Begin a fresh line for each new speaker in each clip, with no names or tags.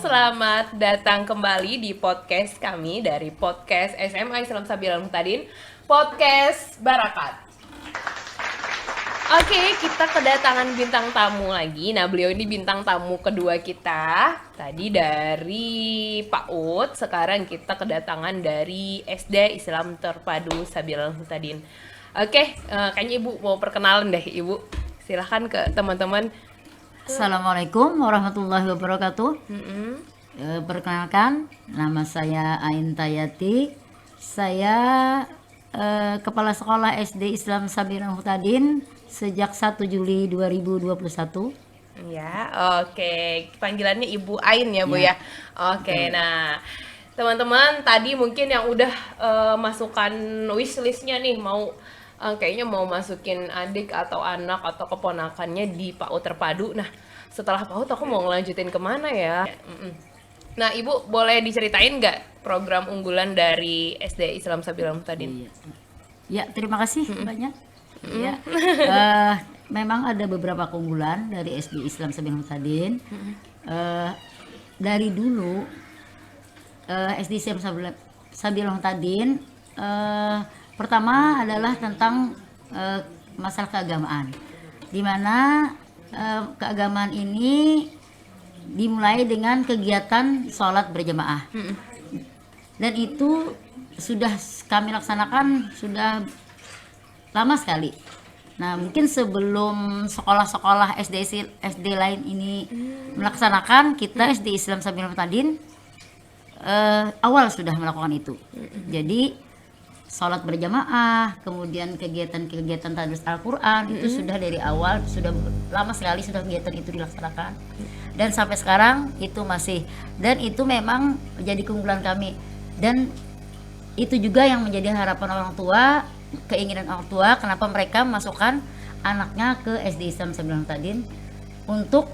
selamat datang kembali di podcast kami dari podcast SMA Islam Sabilal Muhtadin, podcast Barakat. Oke, kita kedatangan bintang tamu lagi. Nah, beliau ini bintang tamu kedua kita. Tadi dari PAUD, sekarang kita kedatangan dari SD Islam Terpadu Sabilal Muhtadin. Oke, kayaknya Ibu mau perkenalan deh, Ibu. Silahkan ke teman-teman.
Assalamualaikum warahmatullahi wabarakatuh. Perkenalkan, nama saya Ain Tayati. Saya Kepala Sekolah SD Islam Sabilal Muhtadin sejak 1 Juli 2021.
Ya, oke. Panggilannya Ibu Ain ya, Bu ya. Oke, nah teman-teman tadi mungkin yang udah masukkan wishlistnya nih mau kayaknya mau masukin adik atau anak atau keponakannya di PAUD Terpadu. Nah, setelah PAUD aku mau ngelanjutin kemana ya? Nah, Ibu boleh diceritain nggak program unggulan dari SD Islam Sabilal Muhtadin?
Ya, terima kasih banyak. Ya, memang ada beberapa keunggulan dari SD Islam Sabilal Muhtadin. Dari dulu SD Islam Sabilal Muhtadin pertama adalah tentang masalah keagamaan, di mana keagamaan ini dimulai dengan kegiatan sholat berjamaah, dan itu sudah kami laksanakan sudah lama sekali. Nah, mungkin sebelum sekolah-sekolah SD lain ini melaksanakan, kita SD Islam Sabilal Muhtadin awal sudah melakukan itu. Jadi sholat berjamaah, kemudian kegiatan-kegiatan tadris Al-Quran itu sudah dari awal, sudah lama sekali sudah kegiatan itu dilaksanakan, dan sampai sekarang itu masih, dan itu memang menjadi keunggulan kami, dan itu juga yang menjadi harapan orang tua, keinginan orang tua, kenapa mereka memasukkan anaknya ke SD Islam Sabilal Muhtadin untuk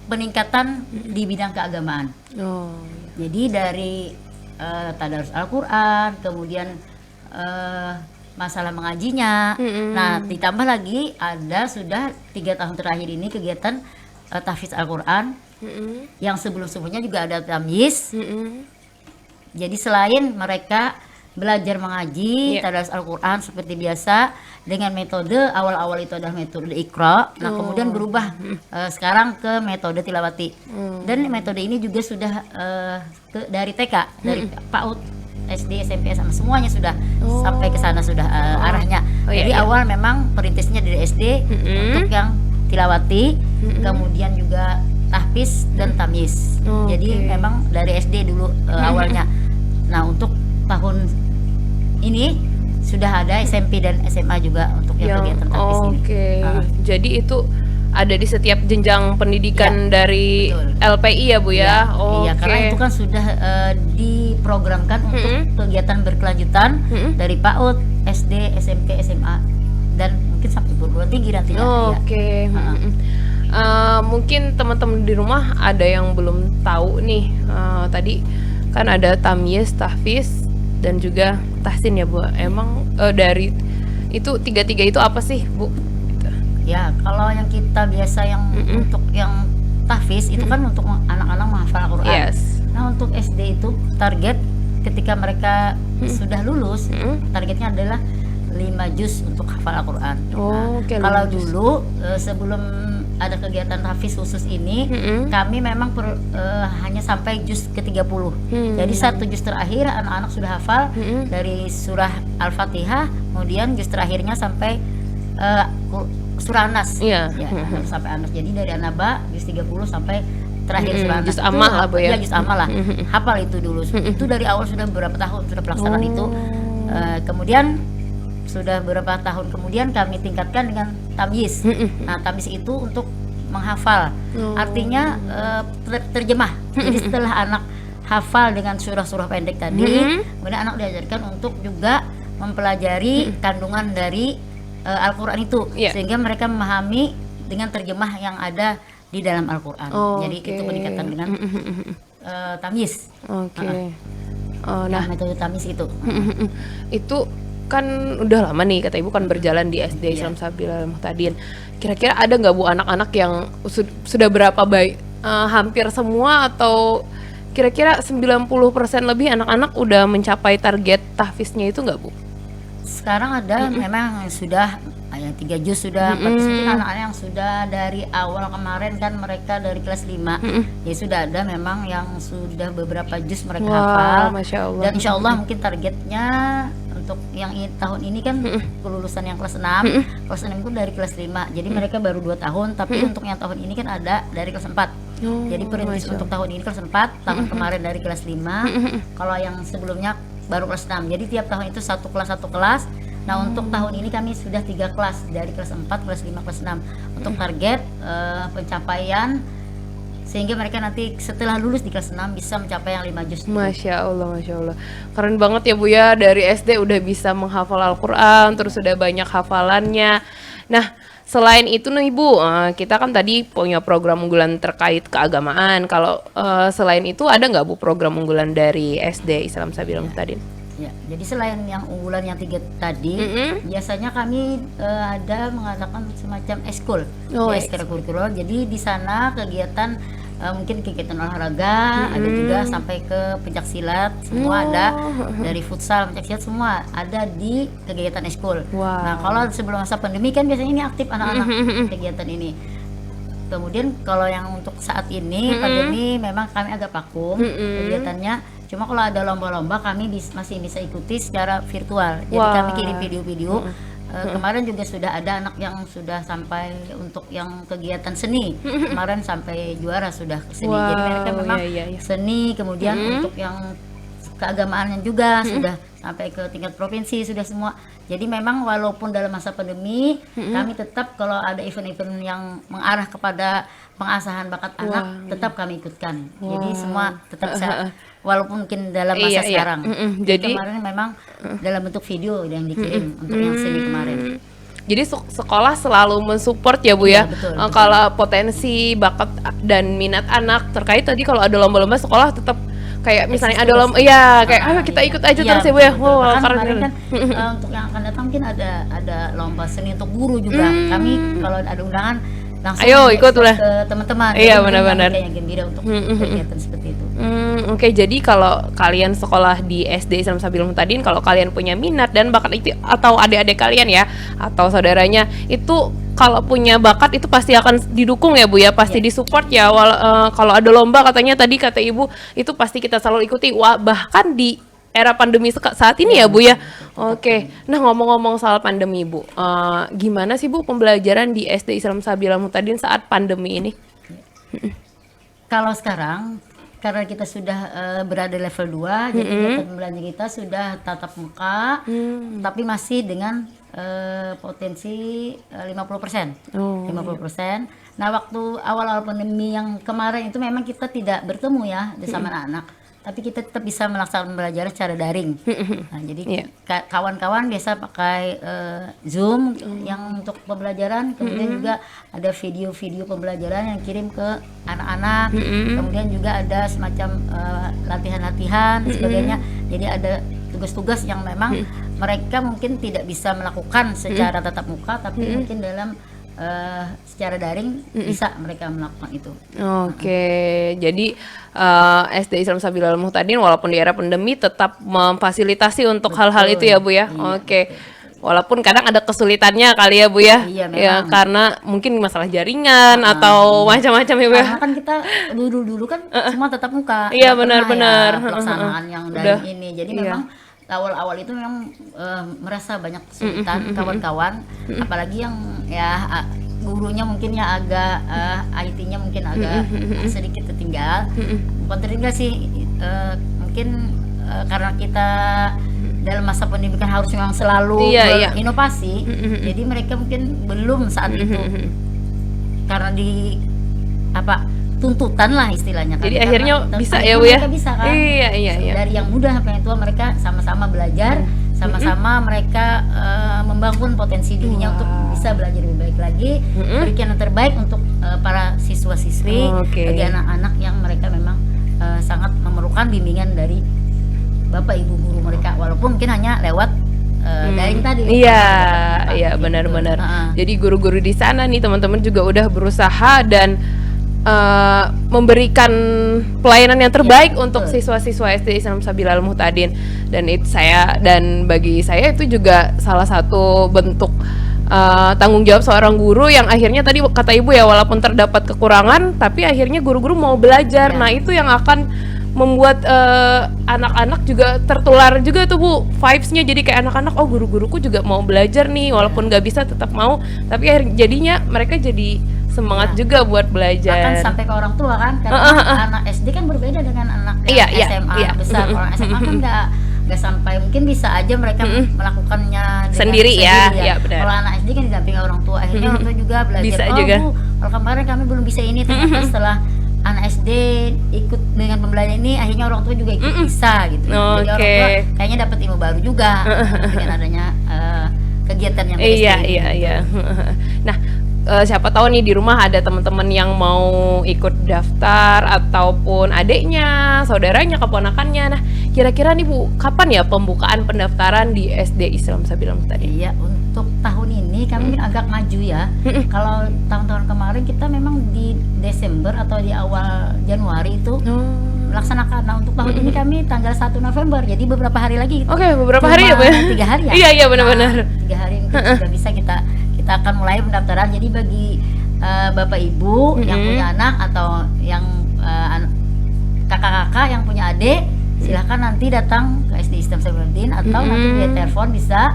peningkatan di bidang keagamaan. Jadi dari tadarus Al-Quran, kemudian masalah mengajinya. Nah, ditambah lagi ada sudah 3 tahun terakhir ini kegiatan tahfiz Al-Quran, yang sebelum-sebelumnya juga ada tamyiz. Jadi selain mereka belajar mengaji tadarus Al-Quran seperti biasa dengan metode awal-awal itu adalah metode Iqra. Nah, kemudian berubah sekarang ke metode tilawati. Dan metode ini juga sudah dari TK, dari PAUD, SD, SMP, SMA, semuanya sudah sampai ke sana sudah arahnya. Jadi awal memang perintisnya dari SD untuk yang tilawati, kemudian juga tahfiz dan tamyiz. Jadi memang dari SD dulu awalnya. Nah, untuk tahun ini sudah ada SMP dan SMA juga untuk yang kegiatan tahfiz ini.
Jadi itu ada di setiap jenjang pendidikan dari betul. LPI ya, Bu ya.
Iya, karena itu kan sudah diprogramkan untuk kegiatan berkelanjutan dari PAUD, SD, SMP, SMA, dan mungkin sampai perguruan tinggi nantinya.
Mungkin teman-teman di rumah ada yang belum tahu nih, tadi kan ada tamyiz, tahfiz, dan juga tahsin ya, Bu. Emang dari itu tiga-tiga itu apa sih, Bu?
Ya, kalau yang kita biasa yang untuk yang tahfiz itu kan untuk anak-anak menghafal Al-Quran. Nah, untuk SD itu target ketika mereka sudah lulus, targetnya adalah 5 juz untuk hafal Al-Quran. Kalau dulu sebelum ada kegiatan tahfiz khusus ini, kami memang hanya sampai juz ke-30. Jadi 1 juz terakhir anak-anak sudah hafal dari surah Al-Fatihah, kemudian juz terakhirnya sampai surah An-Nas. Sampai An-Nas. Jadi dari An-Naba juz 30 sampai terakhir surah An-Nas.
Juz ammah lah, Bu ya.
Juz ammah lah. Hafal itu dulu. Itu dari awal sudah beberapa tahun sudah pelaksanaan itu. Kemudian sudah beberapa tahun kemudian kami tingkatkan dengan tamyiz. Nah, tamyiz itu untuk menghafal. Artinya terjemah. Jadi setelah anak hafal dengan surah-surah pendek tadi, kemudian anak diajarkan untuk juga mempelajari kandungan dari Al-Quran itu, sehingga mereka memahami dengan terjemah yang ada di dalam Al-Quran. Jadi itu peningkatan dengan tamyiz. Nah, metode tamyiz itu.
Itu kan udah lama nih kata Ibu kan berjalan di SD Islam Sabilal Muhtadin. Kira-kira ada nggak, Bu, anak-anak yang sudah berapa hampir semua atau kira-kira 90% lebih anak-anak udah mencapai target tahfiznya itu nggak, Bu?
Sekarang ada memang yang sudah yang 3 juz sudah, 4 juz, mungkin anak-anak yang sudah dari awal kemarin kan mereka dari kelas 5 ya sudah ada memang yang sudah beberapa juz mereka
Wah,
hafal.
Masya Allah.
Dan insya Allah mungkin targetnya untuk yang tahun ini kan kelulusan yang kelas 6 kelas 6 itu dari kelas 5 jadi mereka baru 2 tahun, tapi untuk yang tahun ini kan ada dari kelas 4. Jadi perintis untuk tahun ini kelas 4, tahun kemarin dari kelas 5, kalau yang sebelumnya baru kelas 6. Jadi tiap tahun itu satu kelas. Nah, untuk tahun ini kami sudah 3 kelas, dari kelas 4, kelas 5, kelas 6 untuk target pencapaian sehingga mereka nanti setelah lulus di kelas 6 bisa mencapai yang 5 juz.
Masya Allah. Keren banget ya Bu ya, dari SD udah bisa menghafal Al-Quran, terus udah banyak hafalannya. Nah, selain itu nih Bu, kita kan tadi punya program unggulan terkait keagamaan. Kalau selain itu ada nggak Bu program unggulan dari SD Islam Sabilul Muhtadin?
Ya, jadi selain yang unggulan yang 3 tadi, biasanya kami ada mengadakan semacam eskul, ekstrakurikuler. Jadi di sana kegiatan mungkin kegiatan olahraga, ada juga sampai ke pencak silat, semua ada, dari futsal, pencak silat semua ada di kegiatan eskul. Nah, kalau sebelum masa pandemi kan biasanya ini aktif anak-anak kegiatan ini. Kemudian kalau yang untuk saat ini pandemi memang kami agak vakum kegiatannya. Cuma kalau ada lomba-lomba kami masih bisa ikuti secara virtual. Jadi kami kirim video-video. Kemarin juga sudah ada anak yang sudah sampai untuk yang kegiatan seni. Kemarin sampai juara sudah ke seni. Jadi mereka memang seni, kemudian untuk yang keagamaannya juga sudah sampai ke tingkat provinsi, sudah semua. Jadi memang walaupun dalam masa pandemi kami tetap kalau ada event-event yang mengarah kepada pengasahan bakat anak tetap kami ikutkan. Jadi semua tetap walaupun mungkin dalam masa sekarang. Jadi kemarin memang dalam bentuk video yang dikirim untuk yang seni kemarin.
Jadi sekolah selalu mensupport ya Bu ya,
betul.
Kalau potensi bakat dan minat anak terkait tadi kalau ada lomba-lomba sekolah tetap kayak misalnya ada lomba, kayak ayo kita ikut aja terus ya Bu ya.
Bahkan kemarin kan untuk yang akan datang mungkin ada lomba seni untuk guru juga. Kami kalau ada undangan langsung
ayo ikut lah
ke teman-teman.
Iya benar-benar.
Kayak gembira untuk kegiatan seperti itu.
Oke, jadi kalau kalian sekolah di SD Islam Sabilul Muhtadin, kalau kalian punya minat dan bakat itu atau adik-adik kalian ya atau saudaranya itu kalau punya bakat itu pasti akan didukung ya Bu ya, pasti disupport ya. Kalau ada lomba katanya tadi kata Ibu itu pasti kita selalu ikuti. Bahkan di era pandemi saat ini ya Bu ya. Oke. Nah, ngomong-ngomong soal pandemi Bu, gimana sih Bu pembelajaran di SD Islam Sabilul Muhtadin saat pandemi ini?
Kalau sekarang karena kita sudah berada level 2, jadi kegiatan pembelajaran kita sudah tatap muka, tapi masih dengan potensi 50%. 50%. Nah, waktu awal-awal pandemi yang kemarin itu memang kita tidak bertemu ya bersama anak-anak. Tapi kita tetap bisa melaksanakan pembelajaran secara daring. Nah, jadi kawan-kawan biasa pakai Zoom yang untuk pembelajaran, kemudian juga ada video-video pembelajaran yang kirim ke anak-anak, kemudian juga ada semacam latihan-latihan dan sebagainya. Jadi ada tugas-tugas yang memang mereka mungkin tidak bisa melakukan secara tatap muka, tapi mungkin dalam secara daring bisa mereka melakukan itu.
Oke, jadi SD Islam Sabilul Muhtadin walaupun di era pandemi tetap memfasilitasi untuk hal-hal itu ya Bu ya. Oke. Walaupun kadang ada kesulitannya kali ya Bu ya. Ya karena mungkin masalah jaringan atau macam-macam ya Bu ya.
Karena kan kita dulu kan semua tatap muka.
Iya benar-benar.
Pelaksanaan yang daring ini. Jadi memang awal-awal itu memang merasa banyak kesulitan kawan-kawan, apalagi yang ya gurunya mungkin ya agak IT-nya mungkin agak sedikit tertinggal. Bukan tertinggal sih, mungkin karena kita dalam masa pendidikan harus memang selalu berinovasi, jadi mereka mungkin belum saat itu karena tuntutan lah istilahnya.
Jadi akhirnya bisa ya Bu ya.
Bisa kan?
Iya.
Dari yang muda sampai yang tua mereka sama-sama belajar, sama-sama mereka membangun potensi dirinya untuk bisa belajar lebih baik lagi, berikan yang terbaik untuk para siswa-siswi, bagi anak-anak yang mereka memang sangat memerlukan bimbingan dari bapak ibu guru mereka, walaupun mungkin hanya lewat daring tadi.
Iya benar-benar. Jadi guru-guru di sana nih teman-teman juga udah berusaha dan memberikan pelayanan yang terbaik
Ya,
untuk
betul.
siswa-siswa SD Islam Sabilal Muhtadin. Dan bagi saya itu juga salah satu bentuk tanggung jawab seorang guru yang akhirnya tadi kata ibu ya, walaupun terdapat kekurangan tapi akhirnya guru-guru mau belajar.
Ya.
Nah itu yang akan membuat anak-anak juga tertular juga tuh Bu, vibes-nya jadi kayak anak-anak, oh guru-guruku juga mau belajar nih walaupun nggak bisa tetap mau, tapi jadinya mereka jadi semangat
Ya.
juga buat
Bahkan
belajar.
sampai ke orang tua kan, karena anak SD kan berbeda dengan anak
Iya,
yang
iya,
SMA
iya.
besar. Orang SMA kan nggak sampai, mungkin bisa aja mereka melakukannya dengan
Sendiri ya, iya, benar.
Kalau anak SD kan didampingi orang tua, akhirnya orang tua juga belajar.
Bisa
Oh
juga.
Bu, kalau kemarin kami belum bisa ini, ternyata setelah anak SD ikut dengan pembelajaran ini, akhirnya orang tua juga ikut bisa gitu. Jadi orang tua
Oke.
kayaknya dapat ilmu baru juga dengan adanya kegiatan yang SD
Iya,
ini.
iya, iya. Nah, siapa tahu nih di rumah ada teman-teman yang mau ikut daftar ataupun adiknya, saudaranya, keponakannya. Nah, kira-kira nih Bu, kapan ya pembukaan pendaftaran di SD Islam Sabilal Muhtadin?
Iya, untuk tahun ini kami agak maju ya. Kalau tahun-tahun kemarin kita memang di Desember atau di awal Januari itu melaksanakan. Nah, untuk tahun ini kami tanggal 1 November, jadi beberapa hari lagi.
Oke, beberapa hari ya Bu ya?
3 hari ya?
Iya, iya, benar-benar.
Nah, 3 hari mungkin sudah bisa kita akan mulai pendaftaran. Jadi bagi Bapak Ibu yang punya anak atau yang kakak-kakak yang punya adik, silahkan nanti datang ke SD Islam Sabilul atau nanti via telepon bisa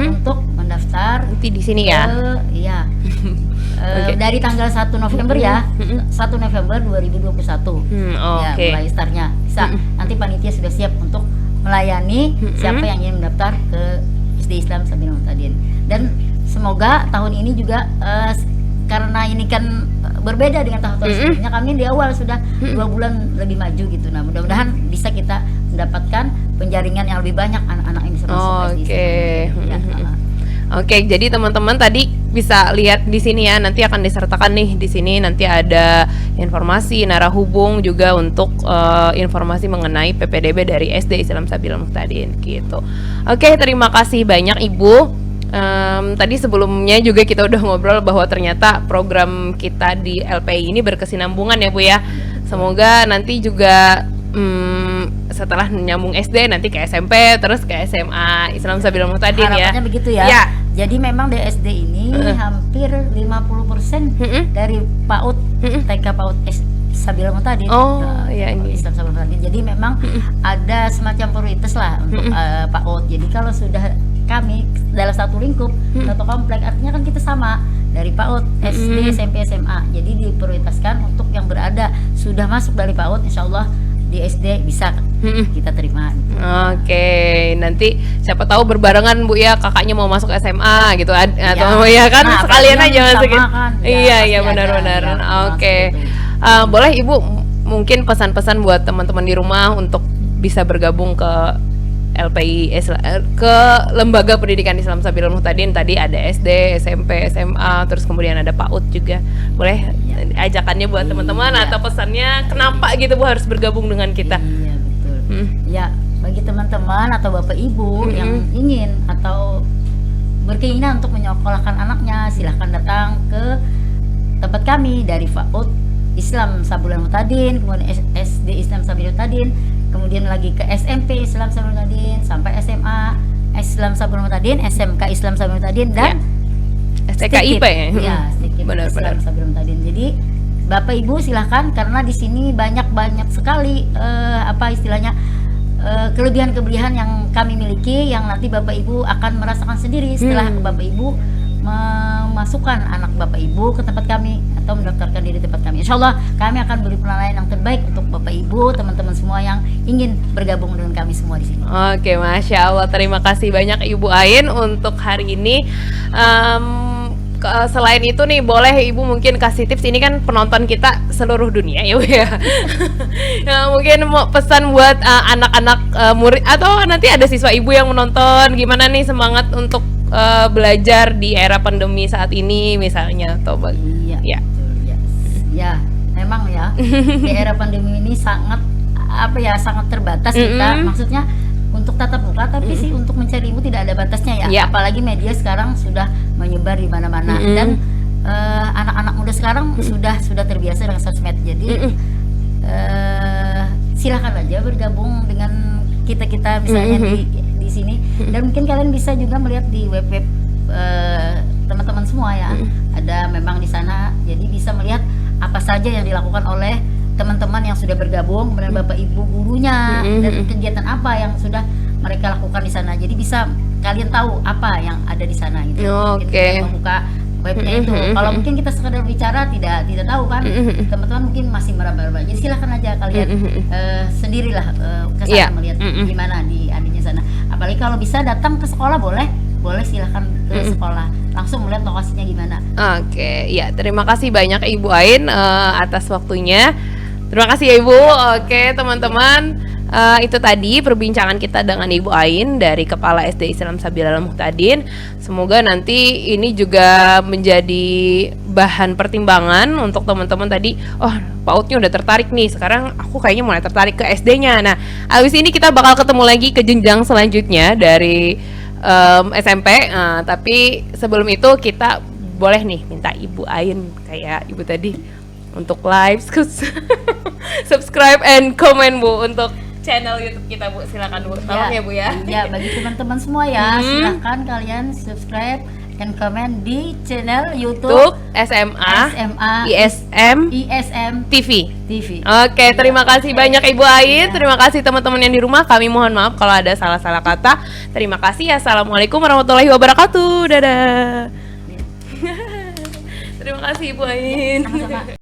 untuk mendaftar
Nanti di sini ya.
iya.
Oke.
Dari tanggal 1 November ya, 1 November 2021 ya,
Oke.
mulai startnya bisa. Nanti panitia sudah siap untuk melayani siapa yang ingin mendaftar ke SD Islam Sabilul Muhtadin. Dan semoga tahun ini juga karena ini kan berbeda dengan tahun-tahun sebelumnya, kami di awal sudah 2 bulan lebih maju gitu. Nah, mudah-mudahan bisa kita mendapatkan penjaringan yang lebih banyak anak-anak yang bisa masuk ke SD
Oke.
Islam. Ya,
Oke, jadi teman-teman tadi bisa lihat di sini ya, nanti akan disertakan nih di sini, nanti ada informasi narah hubung juga untuk informasi mengenai PPDB dari SD Islam Sabilul Muhtadin gitu. Oke, terima kasih banyak Ibu. Tadi sebelumnya juga kita udah ngobrol bahwa ternyata program kita di LPI ini berkesinambungan ya Bu ya. Semoga nanti juga setelah nyambung SD nanti ke SMP terus ke SMA Islam Sabilul Muhtadin ya.
harapannya begitu ya.
Ya.
Jadi memang di SD ini hampir 50% dari PAUD, TK PAUD Sabilul Muhtadin.
Oh, iya ini.
Islam Sabilul Muhtadin. Jadi memang ada semacam prioritas lah untuk PAUD. Jadi kalau sudah kami dalam satu lingkup, satu komplek, artinya kan kita sama dari PAUD, SD, SMP, SMA. Jadi diprioritaskan untuk yang berada sudah masuk dari PAUD, insya Allah di SD bisa kita terima.
Oke, nanti siapa tahu berbarengan Bu ya, kakaknya mau masuk SMA gitu atau ya kan
Nah,
sekalian
apalagi
aja
yang
masukin.
sama kan. Ya,
Iya,
pasti
iya
ada
benar-benar.
yang masuk
Oke.
itu.
Boleh Ibu mungkin pesan-pesan buat teman-teman di rumah untuk bisa bergabung ke LPI ke Lembaga Pendidikan Islam Sabilul Muhtadin. Tadi ada SD, SMP, SMA, terus kemudian ada PAUD juga. Boleh ajakannya buat teman-teman
Iya.
atau pesannya kenapa gitu Bu harus bergabung dengan kita?
Iya betul. Ya, bagi teman-teman atau bapak ibu yang ingin atau berkeinginan untuk menyekolahkan anaknya, silahkan datang ke tempat kami dari PAUD Islam Sabilul Muhtadin, kemudian SD Islam Sabilul Muhtadin, kemudian lagi ke SMP Islam Sabilul Muhtadin, sampai SMA Islam Sabilul Muhtadin, SMK Islam Sabilul Muhtadin, dan
STKIP ya?
Ya, STKIP
Benar-benar.
Islam Sabilul Muhtadin. Jadi Bapak Ibu silahkan, karena di sini banyak sekali apa istilahnya kelebihan-kelebihan yang kami miliki, yang nanti Bapak Ibu akan merasakan sendiri setelah Bapak Ibu memasukkan anak Bapak Ibu ke tempat kami atau mendaftarkan diri tempat kami. Insya Allah kami akan beri pelayanan yang terbaik untuk Bapak Ibu, teman-teman semua yang ingin bergabung dengan kami semua di sini.
Oke, Masya Allah, terima kasih banyak Ibu Ain untuk hari ini. Selain itu nih, boleh Ibu mungkin kasih tips, ini kan penonton kita seluruh dunia ya Bu ya. Ya, mungkin mau pesan buat anak-anak murid atau nanti ada siswa Ibu yang menonton, gimana nih semangat untuk belajar di era pandemi saat ini misalnya atau
Iya,
ya.
betul, ya. Ya, memang ya di era pandemi ini sangat sangat terbatas kita. Maksudnya untuk tatap muka, tapi sih untuk mencari ilmu tidak ada batasnya ya.
Ya.
Apalagi media sekarang sudah menyebar di mana-mana dan anak-anak muda sekarang sudah terbiasa dengan sosmed. Jadi silakan aja bergabung dengan kita misalnya di sini, dan mungkin kalian bisa juga melihat di web teman-teman semua ya. Ada memang di sana, jadi bisa melihat apa saja yang dilakukan oleh teman-teman yang sudah bergabung, kemudian bapak ibu gurunya, dan kegiatan apa yang sudah mereka lakukan di sana. Jadi bisa kalian tahu apa yang ada di sana gitu.
Oke.
Kita membuka webnya itu. Kalau mungkin kita sekedar bicara tidak tahu kan, teman-teman mungkin masih meraba-raba. Jadi silakan aja kalian sendirilah ke sana melihat gimana di adanya sana. Apalagi kalau bisa datang ke sekolah, boleh silahkan ke sekolah langsung melihat lokasinya gimana.
Oke, ya terima kasih banyak Ibu Ain atas waktunya. Terima kasih ya Ibu. Oke teman-teman, itu tadi perbincangan kita dengan Ibu Ain dari Kepala SD Islam Sabilah Muhtadin. Semoga nanti ini juga menjadi bahan pertimbangan untuk teman-teman tadi. Oh, PAUD-nya udah tertarik nih, sekarang aku kayaknya mulai tertarik ke SD-nya. Nah, abis ini kita bakal ketemu lagi ke jenjang selanjutnya dari SMP. Tapi sebelum itu kita boleh nih minta Ibu Ain kayak Ibu tadi untuk live, subscribe and comment Bu untuk channel YouTube kita Bu. Silakan Bu. Tolong ya Bu ya.
Ya, bagi teman-teman semua ya, silakan kalian subscribe dan komen di channel YouTube
SMA ISM TV. Oke, terima kasih banyak Ibu Ain. Terima kasih teman-teman yang di rumah. Kami mohon maaf kalau ada salah-salah kata. Terima kasih. Assalamualaikum warahmatullahi wabarakatuh. Dadah. Terima kasih Ibu Ain.
Sama-sama.